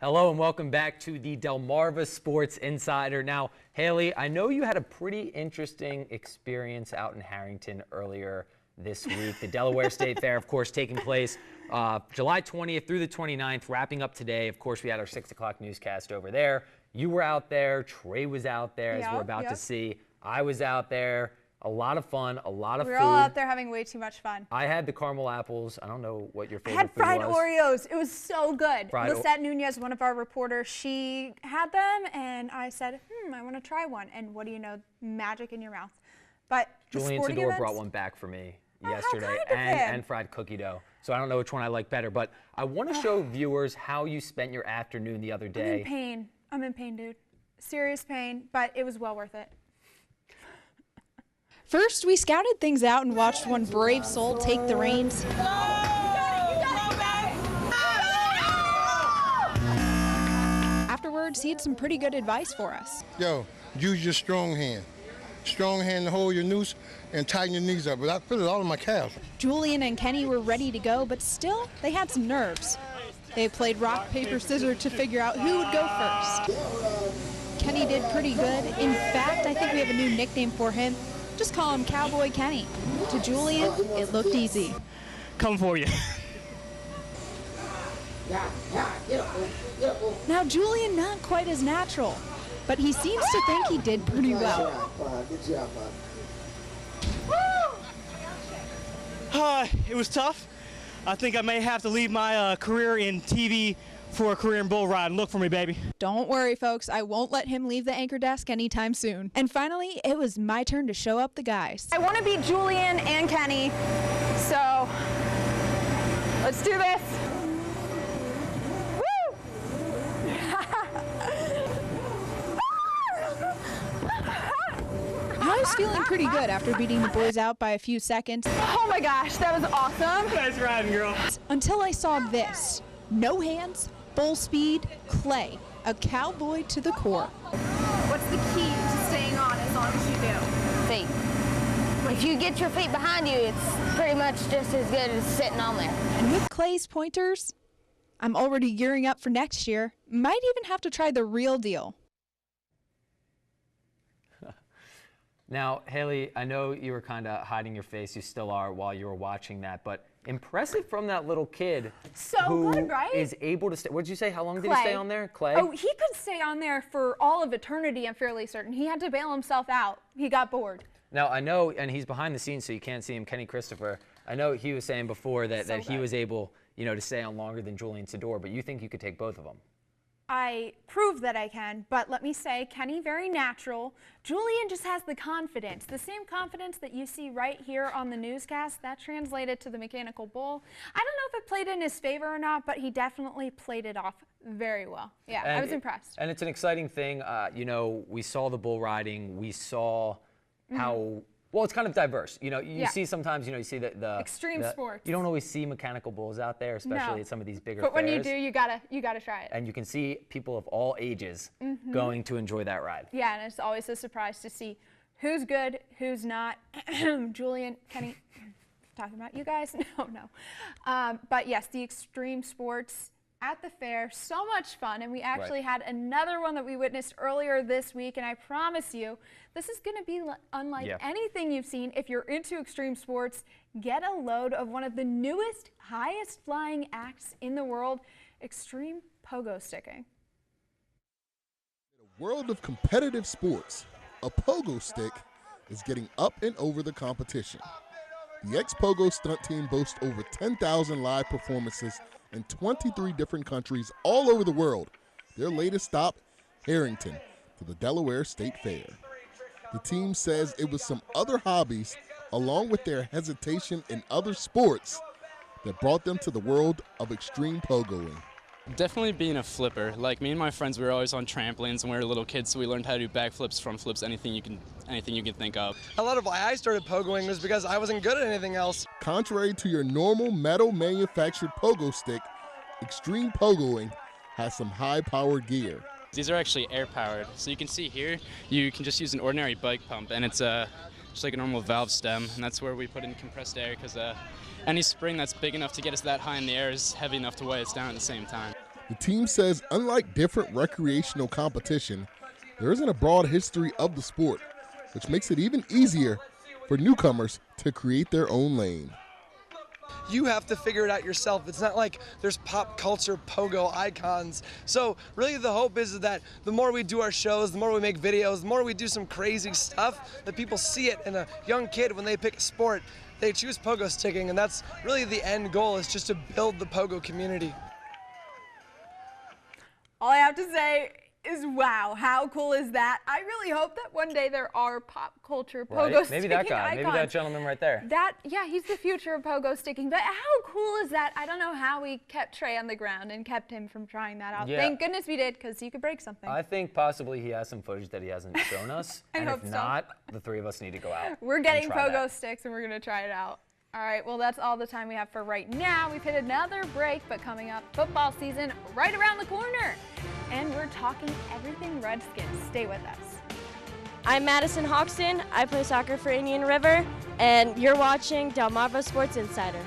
Hello and welcome back to the Delmarva Sports Insider. Now, Haley, I know you had a pretty interesting experience out in Harrington earlier this week. The Delaware State Fair, of course, taking place July 20th through the 29th, wrapping up today. Of course, we had our 6 o'clock newscast over there. You were out there. Trey was out there, as we're about to see. I was out there. A lot of fun, a lot of food. We were all out there having way too much fun. I had the caramel apples. I don't know what your favorite food was. I had fried Oreos. It was so good. Lisette Nunez, one of our reporters, she had them, and I said, I want to try one. And what do you know? Magic in your mouth. But Julian Sador brought one back for me yesterday, and fried cookie dough. So I don't know which one I like better. But I want to show viewers how you spent your afternoon the other day. I'm in pain. I'm in pain, dude. Serious pain, but it was well worth it. First, we scouted things out and watched one brave soul take the reins. Afterwards, he had some pretty good advice for us. Yo, use your strong hand. Strong hand to hold your noose and tighten your knees up. But I feel it all in my calves. Julian and Kenny were ready to go, but still, they had some nerves. They played rock, paper, scissors to figure out who would go first. Kenny did pretty good. In fact, I think we have a new nickname for him. Just call him Cowboy Kenny. To Julian, it looked easy. Come for you. Now, Julian, not quite as natural, but he seems to think he did pretty well. It was tough. I think I may have to leave my career in TV for a career in bull riding. Look for me, baby. Don't worry, folks. I won't let him leave the anchor desk anytime soon. And finally, it was my turn to show up the guys. I want to beat Julian and Kenny, so let's do this. Woo! I was feeling pretty good after beating the boys out by a few seconds. Oh my gosh, that was awesome. Nice riding, girl. Until I saw this. No hands, full speed, clay. A cowboy to the core. What's the key to staying on as long as you do? Feet. If you get your feet behind you, it's pretty much just as good as sitting on there. And with Clay's pointers, I'm already gearing up for next year. Might even have to try the real deal. Now, Haley, I know you were kind of hiding your face. You still are while you were watching that, but impressive from that little kid who good, right? is able to stay. What did you say? How long did he stay on there? Clay? Oh, he could stay on there for all of eternity, I'm fairly certain. He had to bail himself out. He got bored. Now, I know, and he's behind the scenes, so you can't see him, Kenny Christopher. I know he was saying before that he was able, to stay on longer than Julian Sador, but you think you could take both of them? I proved that I can, but let me say, Kenny, very natural. Julian just has the confidence, the same confidence that you see right here on the newscast. That translated to the mechanical bull. I don't know if it played in his favor or not, but he definitely played it off very well. Yeah, I was impressed. And it's an exciting thing. We saw the bull riding. We saw how... Well, it's kind of diverse. You see sometimes, you see the extreme sports. You don't always see mechanical bulls out there, especially at some of these bigger fairs. But when you do, you gotta try it. And you can see people of all ages going to enjoy that ride. Yeah, and it's always a surprise to see who's good, who's not. Julian, Kenny, talking about you guys? No. But yes, the extreme sports at the fair, so much fun, and we actually had another one that we witnessed earlier this week, and I promise you, this is going to be unlike anything you've seen. If you're into extreme sports, get a load of one of the newest, highest flying acts in the world, extreme pogo sticking. In a world of competitive sports, a pogo stick is getting up and over the competition. The X-Pogo stunt team boasts over 10,000 live performances in 23 different countries all over the world. Their latest stop, Harrington, to the Delaware State Fair. The team says it was some other hobbies, along with their hesitation in other sports, that brought them to the world of extreme pogoing. Definitely being a flipper. Like me and my friends, we were always on trampolines when we were little kids, so we learned how to do backflips, front flips, anything you can think of. A lot of why I started pogoing was because I wasn't good at anything else. Contrary to your normal metal manufactured pogo stick, extreme pogoing has some high-powered gear. These are actually air-powered. So you can see here, you can just use an ordinary bike pump, and it's just like a normal valve stem, and that's where we put in compressed air, because any spring that's big enough to get us that high in the air is heavy enough to weigh us down at the same time. The team says unlike different recreational competition, there isn't a broad history of the sport, which makes it even easier for newcomers to create their own lane. You have to figure it out yourself. It's not like there's pop culture pogo icons. So really the hope is that the more we do our shows, the more we make videos, the more we do some crazy stuff, that people see it, and a young kid, when they pick a sport, they choose pogo sticking, and that's really the end goal, is just to build the pogo community. All I have to say is, wow, how cool is that? I really hope that one day there are pop culture pogo sticking Maybe that guy, icons. maybe that gentleman right there. Yeah, he's the future of pogo sticking. But how cool is that? I don't know how we kept Trey on the ground and kept him from trying that out. Yeah. Thank goodness we did, because he could break something. I think possibly he has some footage that he hasn't shown us. And hope if so. not, the three of us need to go out. We're getting and try pogo that. sticks, and we're going to try it out. All right, well, that's all the time we have for right now. We've hit another break, but coming up, football season right around the corner. And we're talking everything Redskins. Stay with us. I'm Madison Hoxton. I play soccer for Indian River, and you're watching Delmarva Sports Insider.